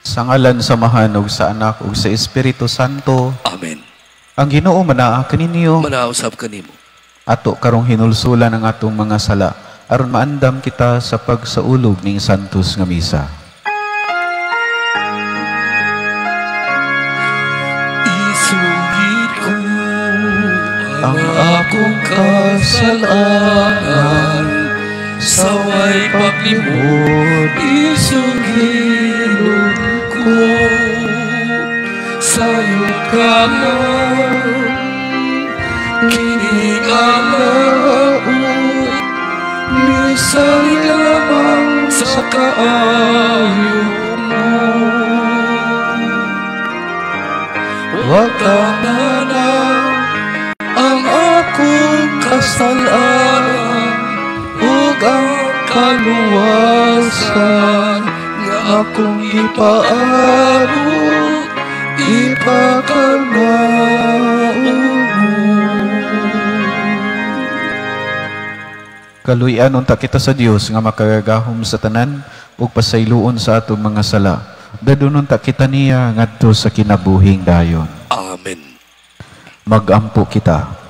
Sa ngalan samahan ug sa Anak ug sa Espiritu Santo. Amen. Ang Ginoo manaa kaninyo. Manausap kanimo. Ato karong hinulsulan ang atong mga sala aron maandam kita sa pagsaulog ning santos nga misa. Isugid ko ang akong kasalanan, saway paglimod. Isugid ko sa'yo kaman, kini alaon, misali lamang sa kaayo mo. Huwag tahanan ang akong kasalanan, ug ang kaluwasan nga akong ipaabot, ipakalaon mo. Kaluy-an unta kita sa Dios nga makagagahom sa tanan ug pasayloon sa atong mga sala. Dadunon ta kita niya ngadto sa kinabuhing dayon. Amen. Magampo kita.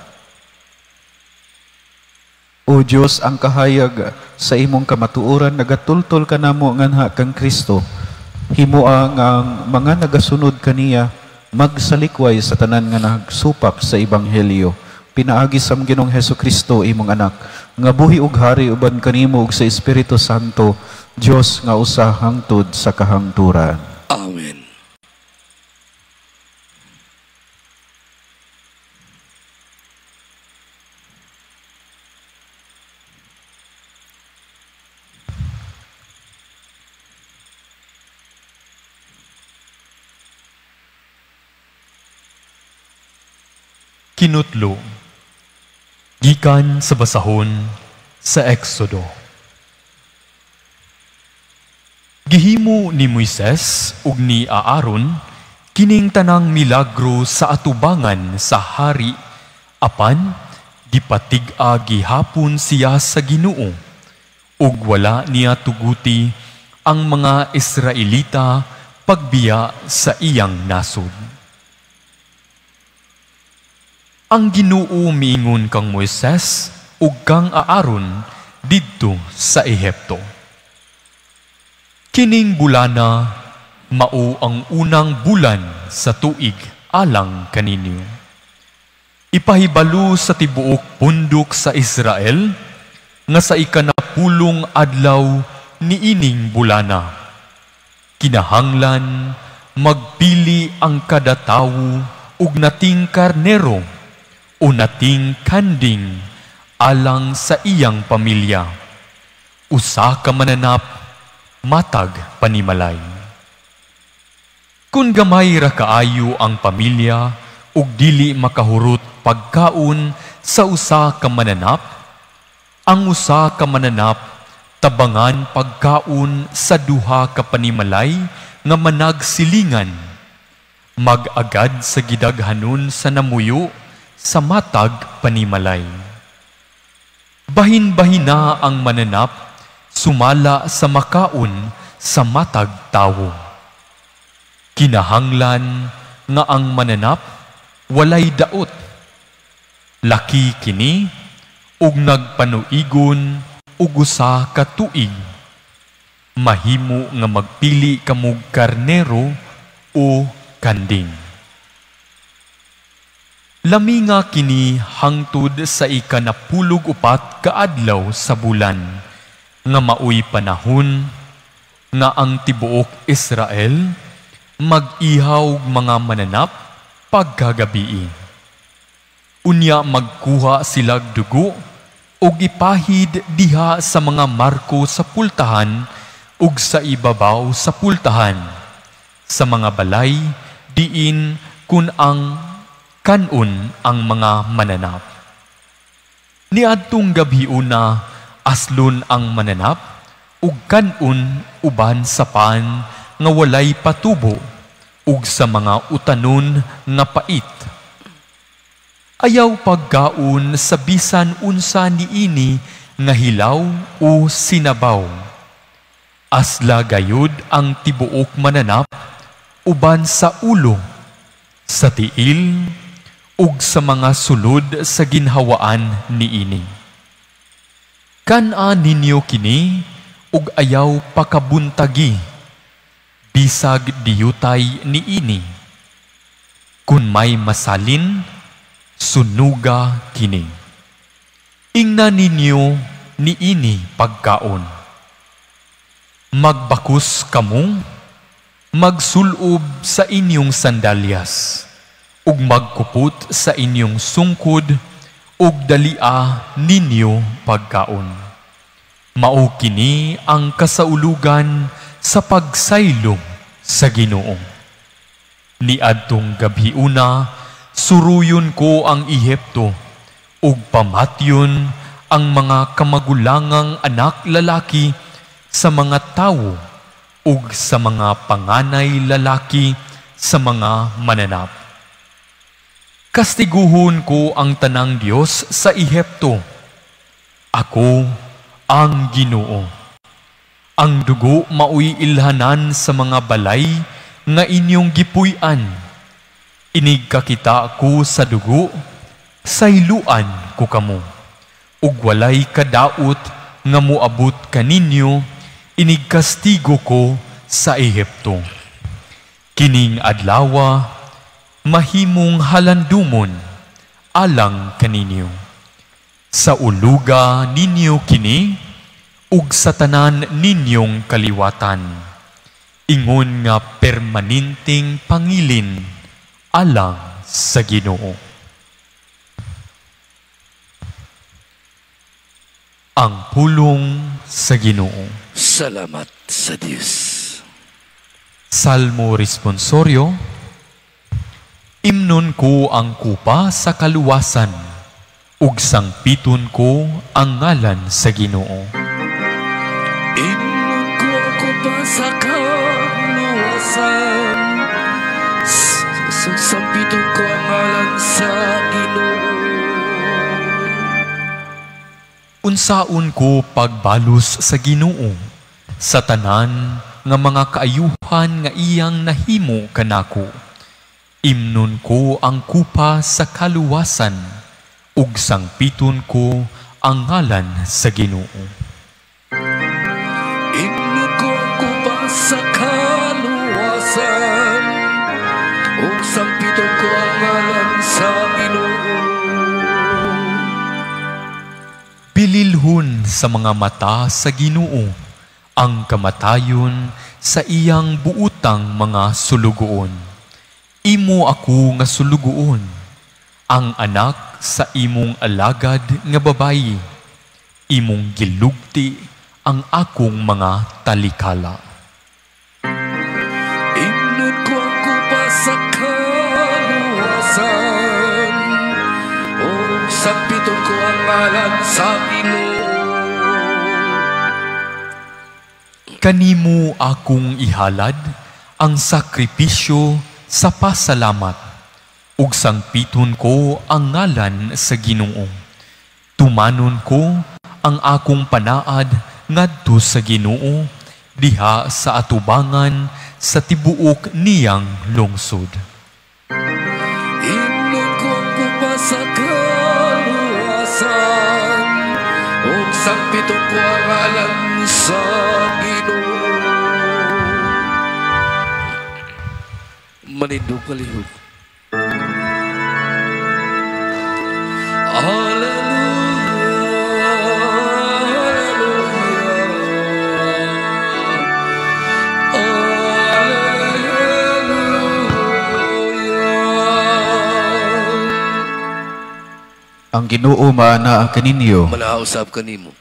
O Diyos, ang kahayag sa imong kamatuoran nagatultol ka namo nganha kang Kristo. Himuang ang mga nagasunod kaniya magsalikway sa tanan nga nagsupak sa ebanghelyo. Pinaagi sa Ginoong Hesukristo imong anak nga buhi ug hari uban kanimo ug sa Espiritu Santo, Dios nga usa hangtod sa kahangturan. Amen. Kinutlo, gikan sa basahon sa Exodo. Gihimo ni Moises ug ni Aaron kining tanang milagro sa atubangan sa hari, apan gipatig-a gihapon siya sa Ginoo ug wala niya tuguti ang mga Israelita pagbiya sa iyang nasod. Ang Ginoo miingon kang Moises ug kang Aaron didto sa Ehipto. Kining bulana mao ang unang bulan sa tuig alang kaninyo. Ipahibalo sa tibuok pundok sa Israel nga sa ikanapulong adlaw niining bulana. Kinahanglan magpili ang kada tawo ug nating karnero o nating kanding alang sa iyang pamilya. Usa ka mananap, matag panimalay. Kung gamay ra kaayo ang pamilya ug dili makahurot pagkaon sa usa ka mananap, ang usa ka mananap tabangan pagkaon sa duha ka panimalay nga managsilingan, mag-agad sa gidaghanon sa namuyo sa matag panimalay. Bahin-bahina ang mananap, sumala sa makaon sa matag tawo. Kinahanglan nga ang mananap walay daot. Laki kini ug nagpanuigon ug usa ka tuig. Mahimo nga magpili kamug karnero o kanding. Laminga kini hangtod sa ikanapulog-upat ka adlaw sa bulan, nga maoy panahon nga ang tibuok Israel mag-ihaw mga mananap pagkagabi. Unya magkuha silag dugo ug ipahid diha sa mga marko sa pultahan ug sa ibabaw sa pultahan, sa mga balay diin kun ang kanon ang mga mananap. Niadtong gabiuna aslon ang mananap ug kanon uban sa pan nga walay patubo ug sa mga utanon nga pait. Ayaw pagkaon sa bisan unsa niini nga hilaw o sinabaw. Asla gayud ang tibuok mananap uban sa ulo, sa tiil, ug sa mga sulod sa ginhawaan niini. Kan-a ninyo kini ug ayaw pakabuntagi, bisag diyutay niini. Kun may masalin, sunuga kini. Ingna ninyo niini pagkaon. Magbakus kamo, magsulob sa inyong sandalyas, ug magkupot sa inyong sungkod, ug dalia ninyo pagkaon. Mao kini ang kasaulugan sa pagsaylom sa Ginoo. Niadtong gabiuna, suruyon ko ang Ehipto, ug pamatyon ang mga kamagulangang anak lalaki sa mga tawo ug sa mga panganay lalaki sa mga mananap. Kastiguhon ko ang tanang Dios sa Ehipto. Ako ang Ginoo. Ang dugo maoy ilhanan sa mga balay nga inyong gipuy-an. Inig kakita ko sa dugo, sayluan ko kamo. Ug walay kadaot nga moabot kaninyo, inigkastigo ko sa Ehipto. Kining adlawa, mahimong halandumon, alang kaninyo. Sa uluga ninyo kini, ug sa tanan ninyong kaliwatan. Ingon nga permanenteng pangilin, alang sa Ginoo. Ang pulong sa Ginoo. Salamat sa Diyos. Salmo responsoryo. Imnon ko ang kupa sa kaluwasan, ug sangpiton ko ang ngalan sa Ginoo. Imnon ko ang kupa sa kaluwasan, sangpiton ko ang ngalan sa Ginoo. Unsaon ko pagbalos sa Ginoo sa tanan nga mga kaayuhan nga iyang nahimo kanako. Imnon ko ang kupa sa kaluwasan, ug sangpiton ko ang ngalan sa Ginoo. Imnon ko ang kupa sa kaluwasan, ug sangpiton ko ang ngalan sa Ginoo. Bililhon sa mga mata sa Ginoo ang kamatayon sa iyang buutang mga sulugoon. Imo ako nga sulugoon, ang anak sa imong alagad nga babayi. Imong gilugti ang akong mga talikala. Imnon ko ang kupa sa kaluwasan, ug sangpiton ko ang ngalan sa Ginoo. Kanimo akong ihalad ang sakripisyo sa pasalamat, ug sangpiton ko ang ngalan sa Ginoo. Tumanon ko ang akong panaad ngadto sa Ginoo, diha sa atubangan sa tibuok niyang lungsod. Imnon ko ang kupa sa kaluwasan, ug sangpiton ko ang ngalan sa Ginoo. Manindog kalihog. Hallelujah, hallelujah. Ang Ginoo maana kaninyo, Manausap kanimo.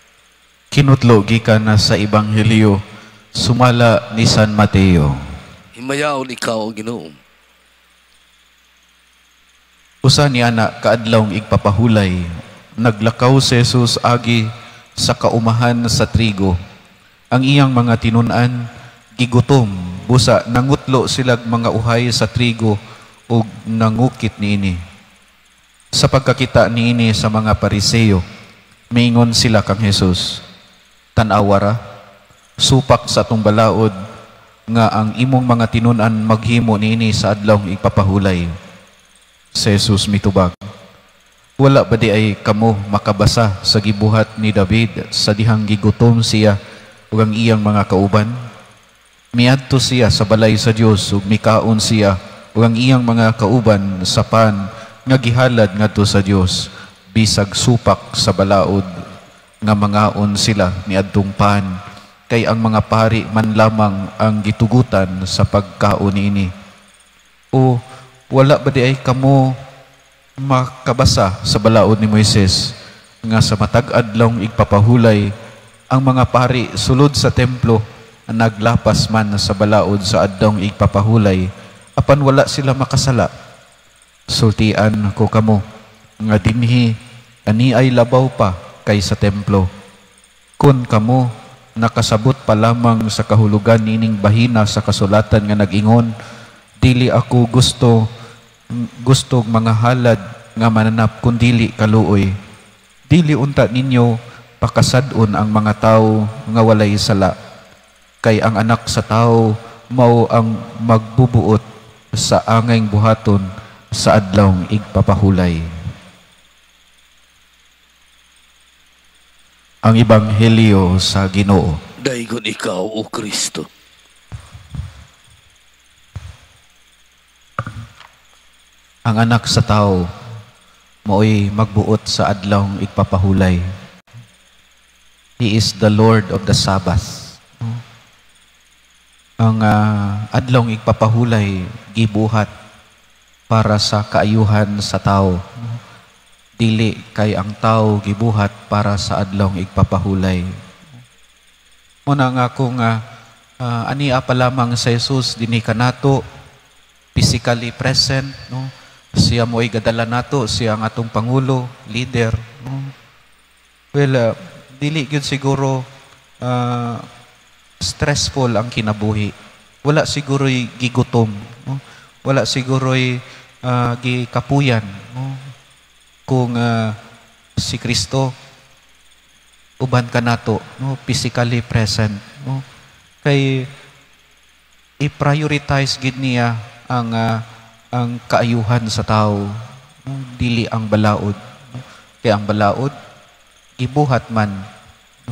kinutlo gikan na sa Ebanghelyo sumala ni San Mateo. Himayaon ikaw, O Ginoo. Usa ni ana kaadlawng igpapahulay, naglakaw si Jesus agi sa kaumahan sa trigo. Ang iyang mga tinun-an gigutom, busa nangutlo silag mga uhay sa trigo ug nangukit niini. Sa pagkakita niini sa mga Pariseo, miingon sila kang Jesus, "Tan-awara, supak sa atong balaod nga ang imong mga tinun-an maghimo niini sa adlawng ipapahulay. Si Jesus mitubag, wala ba di ay kamo makabasa sa gibuhat ni David sa dihang gigutom siya ug ang iyang mga kauban? Miadto siya sa balay sa Dios ug mikaon siya ug ang iyang mga kauban sa pan nga gihalad ngadto sa Dios, bisag supak sa balaod nga mangaon sila niadtong pan, kay ang mga pari man lamang ang gitugutan sa pagkaon niini. O wala ba di ay kamo makabasa sa balaod ni Moises nga sa matag adlawng igpapahulay ang mga pari sulod sa templo naglapas man sa balaod sa adlawng igpapahulay apan wala sila makasala? Sultian ko kamo nga dinhi ani ay labaw pa kay sa templo. Kun kamo nakasabot pa lamang sa kahulugan nining bahina sa kasulatan nga nag-ingon, dili ako gusto mga halad nga mananap kun dili kaluoy. Dili unta ninyo pakasad-on ang mga tawo nga walay sala, kay ang anak sa tawo mao ang magbubuot sa angayng buhaton sa adlawng igpapahulay. Ang Ebanghelyo sa Ginoo. Daygon ikaw, O Kristo. Ang anak sa tao mao'y magbuot sa adlawng igpapahulay. He is the Lord of the Sabbath. Ang adlawng igpapahulay gibuhat para sa kaayuhan sa tao. Dili kay ang tao gibuhat para sa adlawng igpapahulay. Muna nga kung ania pa lamang sa Jesus dinhi kanato physically present, no? Siya mo'y gadala nato, siya ang atong pangulo, leader, no? Well, dili gyud siguro stressful ang kinabuhi. Wala siguro'y gigutom, no? Wala siguro'y gikapuyan, no? Kung si Kristo uban ka nato, no? Physically present, no? Kay i-prioritize gid niya ang kaayuhan sa tao, no? Dili ang balaod, no? Kaya ang balaod gibuhat man,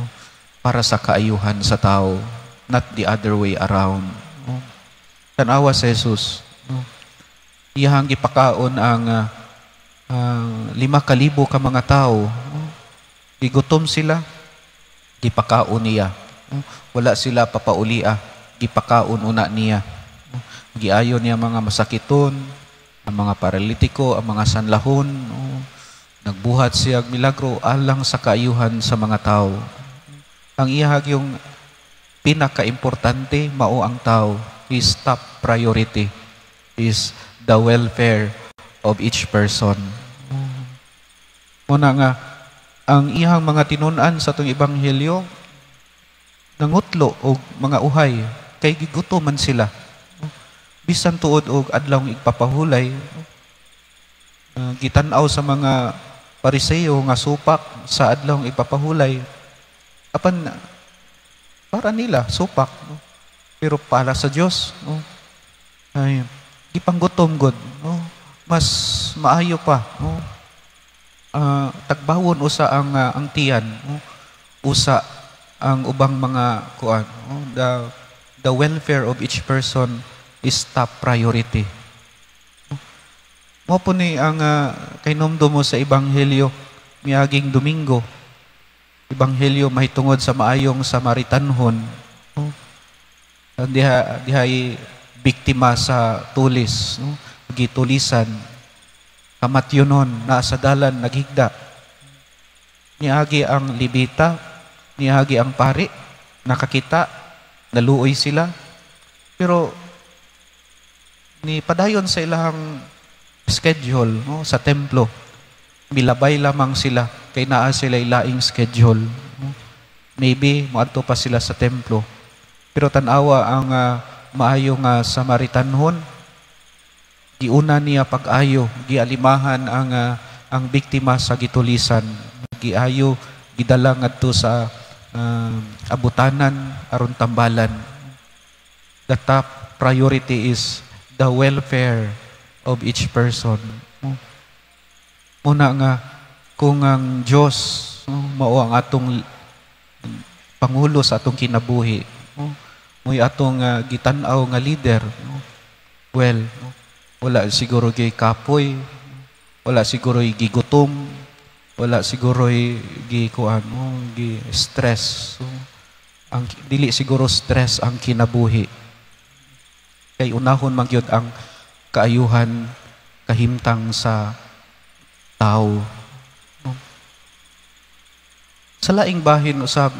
no? Para sa kaayuhan sa tao, not the other way around, no? Tanawa sa Jesus, no? Iyang gipakaon ang 5,000 ka mga tao, no? Gigutom sila, gipakaon niya, no? Wala sila papaulia, gipakaon una niya, no? Giayon niya mga masakiton, ang mga paralitiko, ang mga sanlahon, no? Nagbuhat siya milagro alang sa kaayuhan sa mga tao. Ang iyahag yung pinaka-importante mao ang tao. His top priority is the welfare of each person. Muna nga, ang iyang mga tinun-an sa itong Ebanghelyo, nangutlo o mga uhay, kay gigutoman sila. Bisan tuod og adlawng igpapahulay, gitanaw sa mga Pariseo nga supak sa adlawng igpapahulay, apan para nila supak, no? Pero para sa Dios, no? Ay gipanggutom god, no? Mas maayo pa, no? Tagbawon usa ang tiyan, no? Usa ang ubang mga kuan, no? The welfare of each person is top priority. Mo po ni ang kainomdo mo sa Ebanghelyo miaging Domingo. Ebanghelyo mahitungod sa maayong Samaritanhon, no? Dihay biktima sa tulis, no? Gitulisan, kamatyonon, naa sa dalan, naghigda. Niagi ang Libita, niagi ang pari, nakakita, naluoy sila. Pero ni padayon sa ilang schedule, no? Sa templo, milabay lamang sila, kay naa sila ilaing schedule, no? Maybe, muadto pa sila sa templo. Pero tanawa ang maayong Samaritanhon, giuna niya pag-ayo, gialimahan ang biktima sa gitulisan, giayo, gidala ngadto sa abutanan aron tambalan. The top priority is the welfare of each person. Muna nga, kung ang Diyos mao ang atong Pangulo sa atong kinabuhi, muy atong gitan-aw nga leader, well, wala siguro gay kapoy, wala siguro gigutom, wala siguro gi stress. So, ang dili siguro stress ang kinabuhi. Kay unahon man gyud ang kaayuhan kahimtang sa tao. Sa laing bahin usab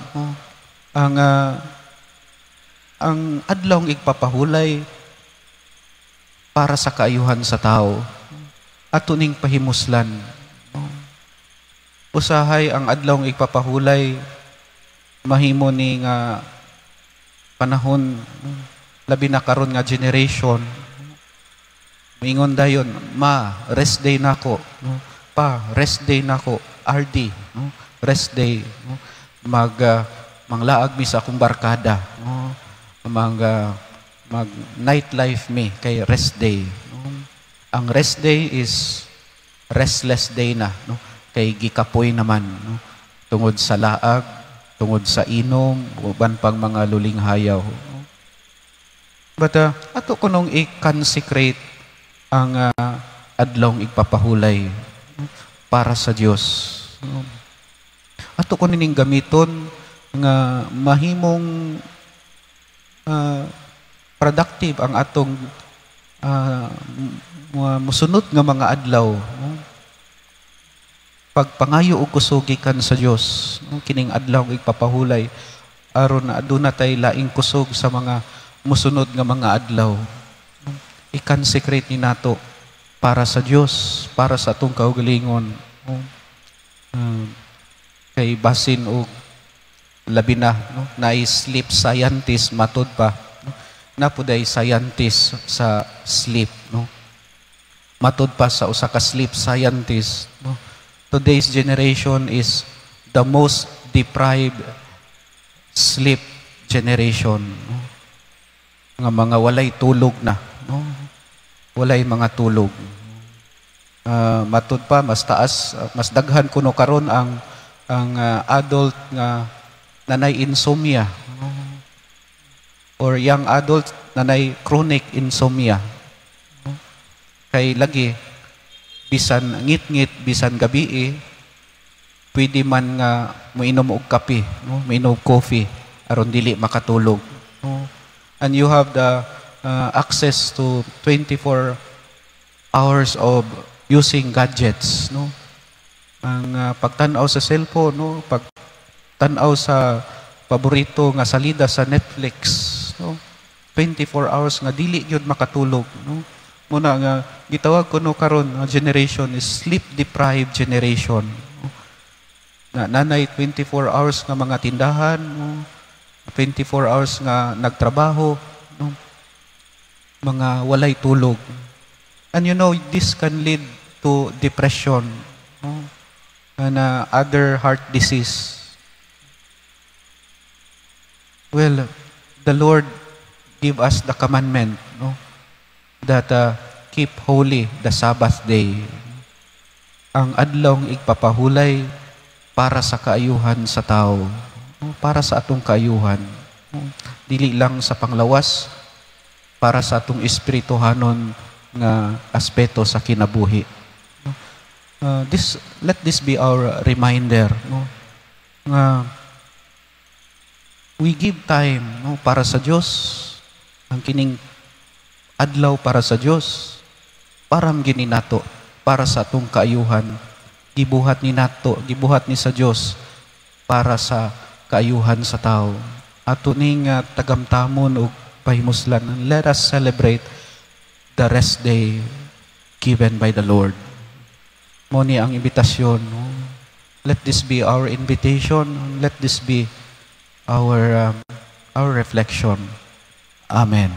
ang adlawng igpapahulay para sa kaayuhan sa tao ato ning pahimuslan. Usahay ang adlawng igpapahulay mahimo ni nga panahon labi na karon nga generation. Mingon dayon, rest day nako. Rest day nako. RD, rest day. Manglaag mi sa akong barkada. Mag nightlife mi kay rest day. Ang rest day is restless day na, kay gikapoy naman, tungod sa laag, tungod sa inom, uban pang mga luling hayaw. But ato ko nung i-consecrate ang adlawng igpapahulay para sa Dios. Ato ko nining gamiton nga mahimong productive ang atong musunod nga mga adlaw. Pagpangayo og kusog gikan sa Dios, kining adlaw igpapahulay aron na aduna tay laing kusog sa mga musunod nga mga adlaw. I-consecrate ni nato para sa Dios, para sa atong kaugalingon. Kay basin og labi na sleep scientist matud pa. Napuday scientist sa sleep, matud pa sa usa ka sleep scientist. Today's generation is the most deprived sleep generation. Nga mga walay tulog na, walay mga tulog. Matud pa mas taas, mas daghan kuno karon ang adult nga nanay insomnia, or young adult nanay chronic insomnia. Kay lagi bisan ngit-ngit, bisan gabi pwede man nga moinom og kape, moinom og coffee aron dili makatulog. And you have the access to 24 hours of using gadgets, ang pagtan-aw sa cellphone, pagtan-aw sa paborito nga salida sa Netflix, 24 hours nga dili gyud makatulog. Muna nga gitawag kuno karon nga generation is sleep deprived generation. Nanay 24 hours nga mga tindahan, 24 hours nga nagtrabaho, mga walay tulog. And this can lead to depression, and other heart disease. Well, the Lord give us the commandment, that keep holy the Sabbath day. Ang adlawng igpapahulay para sa kaayuhan sa tao, para sa atong kaayuhan. Dili lang sa panglawas, para sa atong espirituhanon nga aspeto sa kinabuhi. Let this be our reminder, nga we give time para sa Dios. Ang kining adlaw para sa Dios, param gini nato para sa atong kaayuhan. Gibuhat ni nato, gibuhat ni sa Dios para sa kaayuhan sa tao. Ato ning tagamtamon og pahimuslan. Let us celebrate the rest day given by the Lord. Mo ni ang imbitasyon. Let this be our invitation. Let this be our reflection. Amen.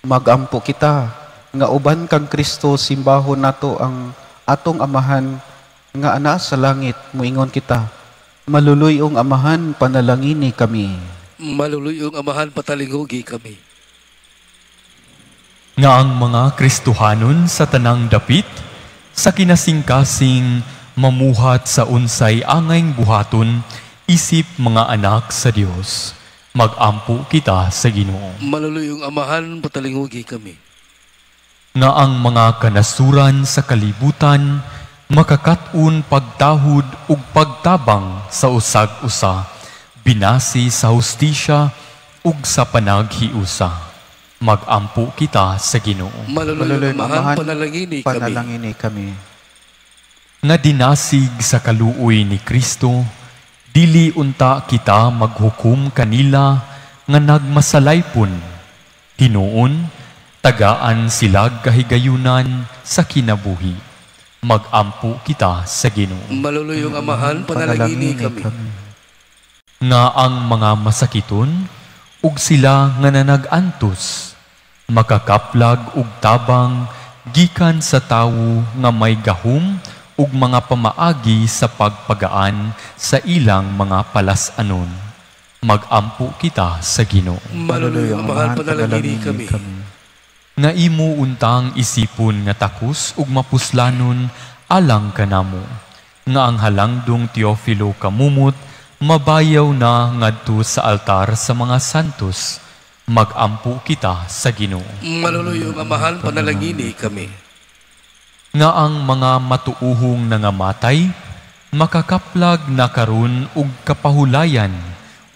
Magampo kita nga uban kang Kristo simbahon nato ang atong amahan nga ana sa langit, muingon kita. Maluluyong amahan, panalangini kami. Maluluyong amahan, patalingugi kami. Nga ang mga Kristohanon sa tanang dapit, sa kinasingkasing mamuhat sa unsay angayng buhaton, isip mga anak sa Dios. Magampo kita sa Ginoo. Maluluyong amahan, patalingugi kami. Nga ang mga kanasuran sa kalibutan, makakatun pagtahud ug pagtabang sa usag-usa, binasi sa hustisya ug sa panaghiusa. Magampo kita sa Ginoo. Maluluyong amahan, panalangini kami. Nga dinasig sa kaluoy ni Kristo, dili unta kita maghukom kanila nga nagmasalaypon. Tinuon, tagaan silag kahigayunan sa kinabuhi. Magampo kita sa Ginoo. Maluluyong amahan, panalangini kami. Nga ang mga masakiton, ug sila nga nanag-antos, makakaplag ug tabang gikan sa tawo nga may gahom ug mga pamaagi sa pagpagaan sa ilang mga palasanon. Magampo kita sa Ginoo. Maluluyong amahan, panalangini kami. Nga imo untang isipon nga takos ug mapuslanon alang kanamo. Nga ang halangdong Teofilo kamumot, mabayaw na ngadto sa altar sa mga santos. Magampo kita sa Ginoo. Maluluyong amahan, panalangini kami. Nga ang mga matuuhong nangamatay, makakaplag na karon ug kapahulayan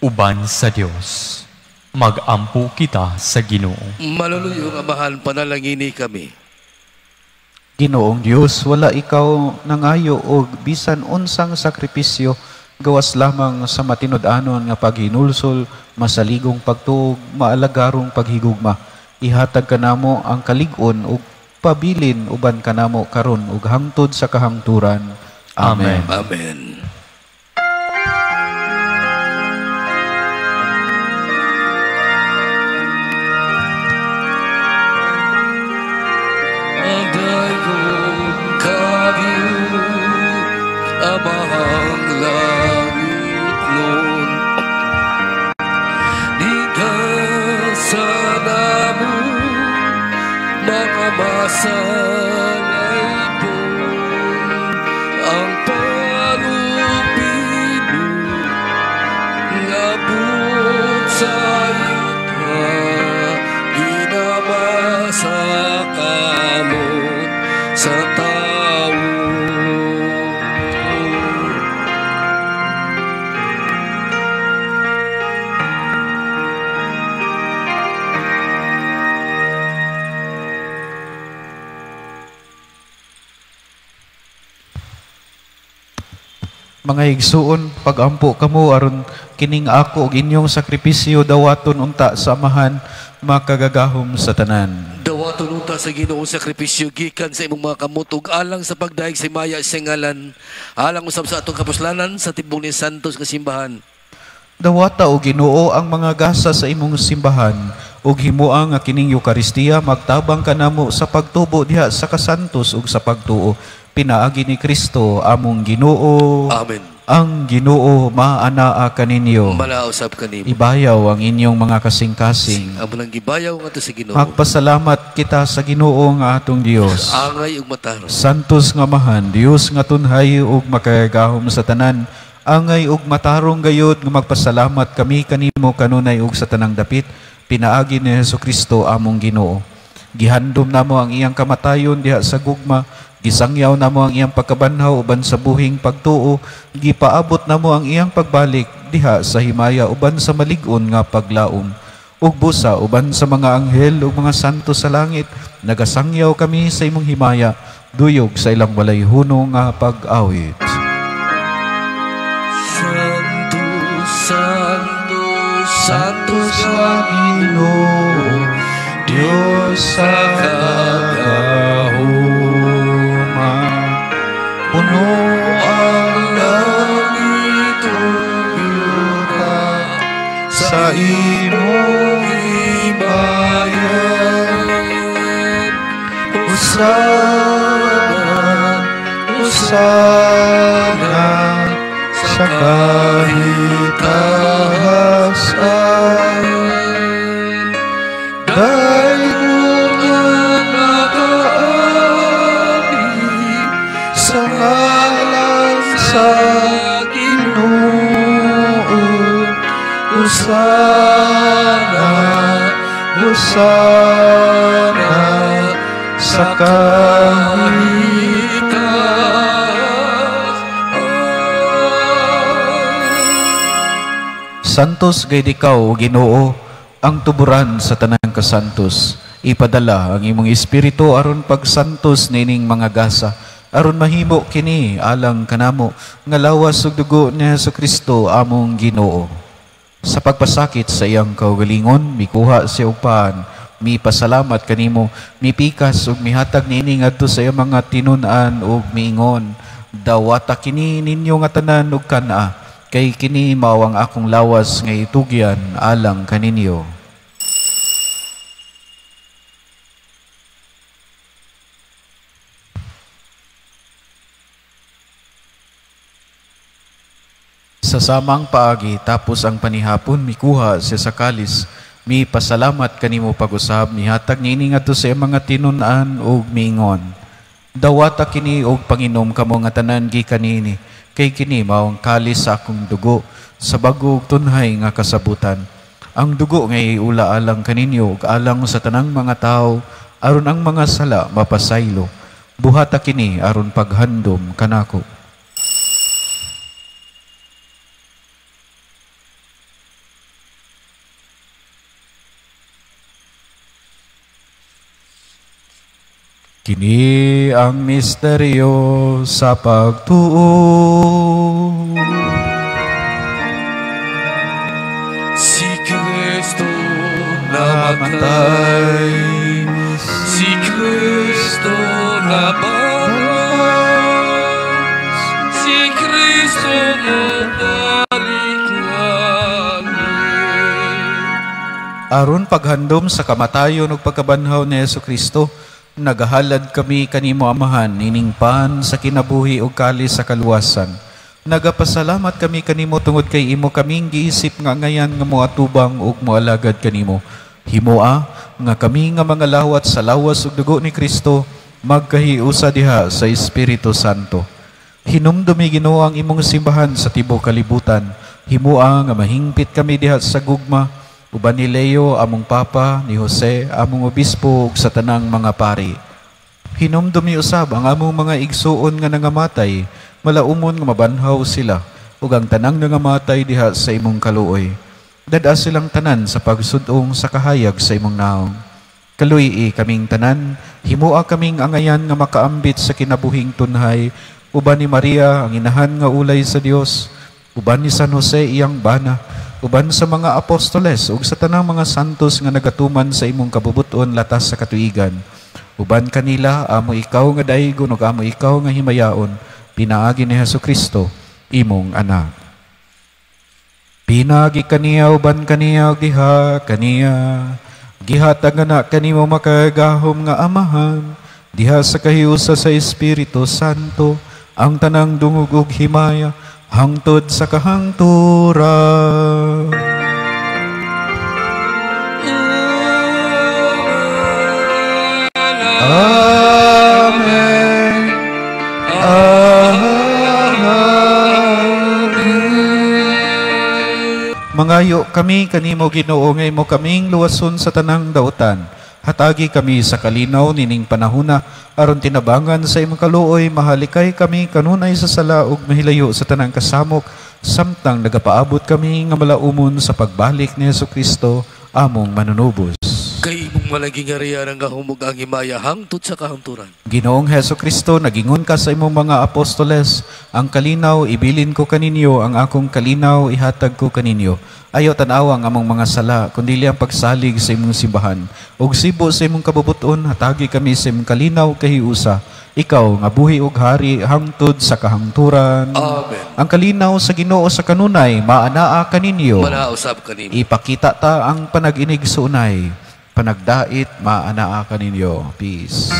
uban sa Dios. Magampo kita sa Ginoo. Maluluyong amahan, panalangini kami. Ginoong Dios, wala ikaw nangayo og bisan unsang sakripisyo, gawas lamang sa matinud-anon nga paghinulsol, masaligong pagtuog, maalagarong paghigugma. Ihatag kanamo ang kalig-on ug pabilin uban kanamo karon ug hangtod sa kahangturan. Amen. Amen. Aday ko kabiyo, amahang langit nun, di ka sa namo, mga masalay po, ang palupin mo, ngabot sa ita, ginamasa kamot sa tao. Mga igsuon, pagampo kamo aron kining ako ug inyong sakripisyo dawaton unta sa amahan, makagagahom sa tanan. Dawaton unta sa Ginoong sakripisyo gikan sa imong mga kamutog alang sa pagdaig sa maya sa ngalan, alang usab sa atong kapuslanan sa tibong ni Santos nga simbahan. Dawata o Ginoo ang mga gasa sa imong simbahan ug himuang nga kining Eucharistia magtabang kanamo sa pagtubo diha sa kasantos ug sa pagtuo. Pinaagi ni Kristo among Ginoo. Amen. Ang Ginoo maanaa kaninyo. Malausab kanimo. Ibayaw ang inyong mga kasing-kasing. Amo lang gibayaw nga to sa Ginoo. Magpasalamat kita sa Ginoo nga atong Dios. Angay ug matarong. Santos nga mahan, Dios nga tunhay ug makagahom sa tanan. Angay ug matarong gayod nga magpasalamat kami kanimo kanunay ug sa tanang dapit. Pinaagi ni Hesukristo among Ginoo. Gihandom namo ang iyang kamatayon diha sa gugma. Gisangyaw namo ang iyang pagkabanhaw uban sa buhing pagtuo, gipaabot namo ang iyang pagbalik diha sa himaya uban sa malig-on nga paglaom. Ug busa uban sa mga anghel ug mga santo sa langit, nagasangyaw kami sa imong himaya, duyog sa ilang walay hunong nga pag-awit. Santo, Santo, Santo sa Ginoo, Dios sa kagahom. Puno ang langit ug yuta sa imong himaya, Hosana sa kahit tahasan. Dayuhan nakaari sa ngalan sa Ginoo. Hosana, Hosana sa kahit Santos gayud ikaw, Ginoo, ang tuburan sa tanang kasantos. Ipadala ang imong espiritu aron pagsantos nining mga gasa, aron mahimo kini alang kanamo nga lawas ug dugo ni Hesukristo among Ginoo. Sa pagpasakit sa iyang kaugalingon, mikuha siya upahan, mipasalamat kanimo, mipikas ug mihatag niini ngadto sa iyang mga tinun-an ug miingon, dawata kini ninyo nga tanan ug kana. Kay kini mawang akong lawas nga itugyan alang kaninyo. Sa samang paagi tapos ang panihapon mikuha siya sa kalis, mi pasalamat kanimo pag-usab, mihatag niini ngadto sa mga tinun-an ug miingon, dawata kini og panginom kamo nga tanan gikanini. Kay kini mao ang kalis sa akong dugo sa bag-o ug tunhay nga kasabutan. Ang dugo nga iula alang kaninyo ug alang sa tanang mga tao aron ang mga sala mapasaylo. Buhata kini aron paghandom kanako. Kini ang misteryo sa pagtuo. Si Kristo namatay, si Kristo nabangon, si Kristo mabalik langit. Aron paghandom sa kamatayon ug pagkabanhaw ni Hesukristo, nagahalad kami kanimo Amahan, niningpan sa kinabuhi ug kalis sa kaluwasan. Nagapasalamat kami kanimo tungod kay imo kaming giisip nga ngayan nga moatubang ug moalagad kanimo. Himoa nga kami nga mga lawat sa lawas ug dugo ni Kristo magkahiusa diha sa Espiritu Santo. Hinumdumi Ginoo ang imong simbahan sa tibuok kalibutan. Himoa nga mahingpit kami diha sa gugma uban ni Leo among papa, ni Jose among obispo ug sa tanang mga pari. Hinumdumi usab ang among mga igsuon nga nangamatay, malaumon nga mabanhaw sila ug ang tanang nangamatay diha sa imong kaluoy. Dada silang tanan sa pagsudong sa kahayag sa imong naong. Kaluy kaming tanan, himoa kaming angayan nga makaambit sa kinabuhing tunhay, uban ni Maria ang inahan nga ulay sa Dios, uban ni San Jose iyang bana, uban sa mga apostoles ug sa tanang mga santos nga nagatuman sa imong kabubuton latas sa katuigan. Uban kanila amo ikaw nga daygon ug amo ikaw nga himayaon, pinaagi ni Hesukristo imong anak. Pinagi kaniya uban kaniya ug diha kaniya, gihatag na kanimo makagahom nga Amahan, diha sa kahiusa sa Espiritu Santo, ang tanang dungog ug himaya hangtod sa kahangturan. Amen. Amen. Mangayo kami kanimo Ginoo nga imo kaming luwason sa tanang dautan. Hatagi kami sa kalinaw nining panahuna aron tinabangan sa imong kaluoy, mahalikay kami kanunay sa sala ug mahilayo sa tanang kasamok samtang nagapaabot kami nga malaumon sa pagbalik ni Hesukristo among manunubos. Kay imong malaging ariyan ang kahumog ang himaya hangtod sa kahangturan. Ginoong Hesukristo, nagingon ka sa imong mga apostoles, ang kalinaw ibilin ko kaninyo, ang akong kalinaw ihatag ko kaninyo. Ayaw tanawa ang among mga sala, kundi ang pagsalig sa imong simbahan. Og sibo sa imong kabubuton, hatagi kami sa imong kalinaw kahiusa. Ikaw nga buhi ug hari hangtod sa kahangturan. Amen. Ang kalinaw sa Ginoo sa kanunay maanaa kaninyo. Manausab kanimo. Ipakita ta ang panag-inig sa unay. Panagdait maanaa kaninyo. Peace.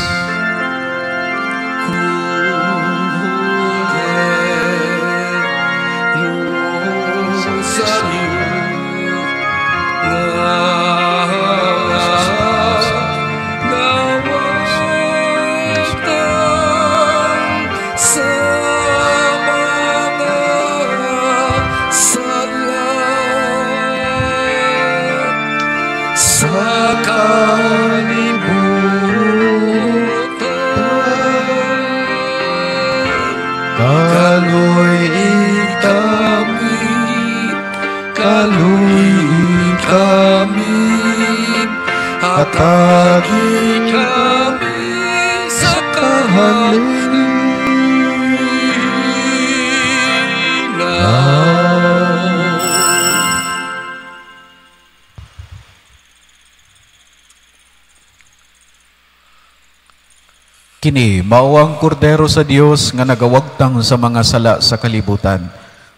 Atagi kami sa Kini mao ang kordero sa Dios nga nagawagtang sa mga sala sa kalibutan.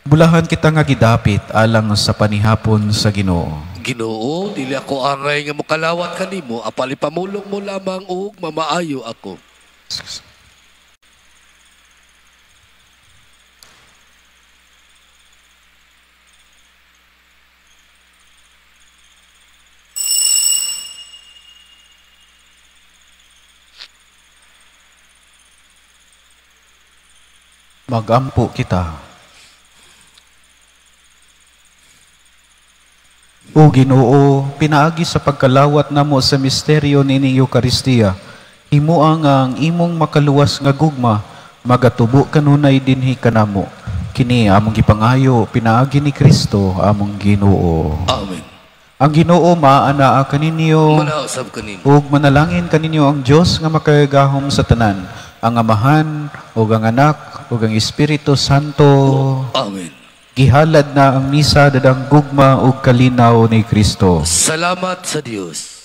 Bulahan kita nga gidapit alang sa panihapon sa Ginoo. Ginoo, dili ako angay nga mokalawat kanimo, apali pamulong mo lamang ug mamaayo ako. Magampo kita. O Ginoo, pinaagi sa pagkalawat namo sa misteryo ni Eucharistia, himuang ang imong makaluwas nga gugma, magatubo kanunay dinhi kanamo. Kini among gipangayo, pinaagi ni Kristo among Ginoo. Amen. Ang Ginoo maanaa kaninyo, Manausab kanimo. ug manalangin kaninyo ang Dios nga makagahom sa tanan, ang Amahan, ug ang Anak, ug ang Espiritu Santo. Amen. Gihalad na ang misa dadang gugma ug kalinaw ni Kristo. Salamat sa Dios.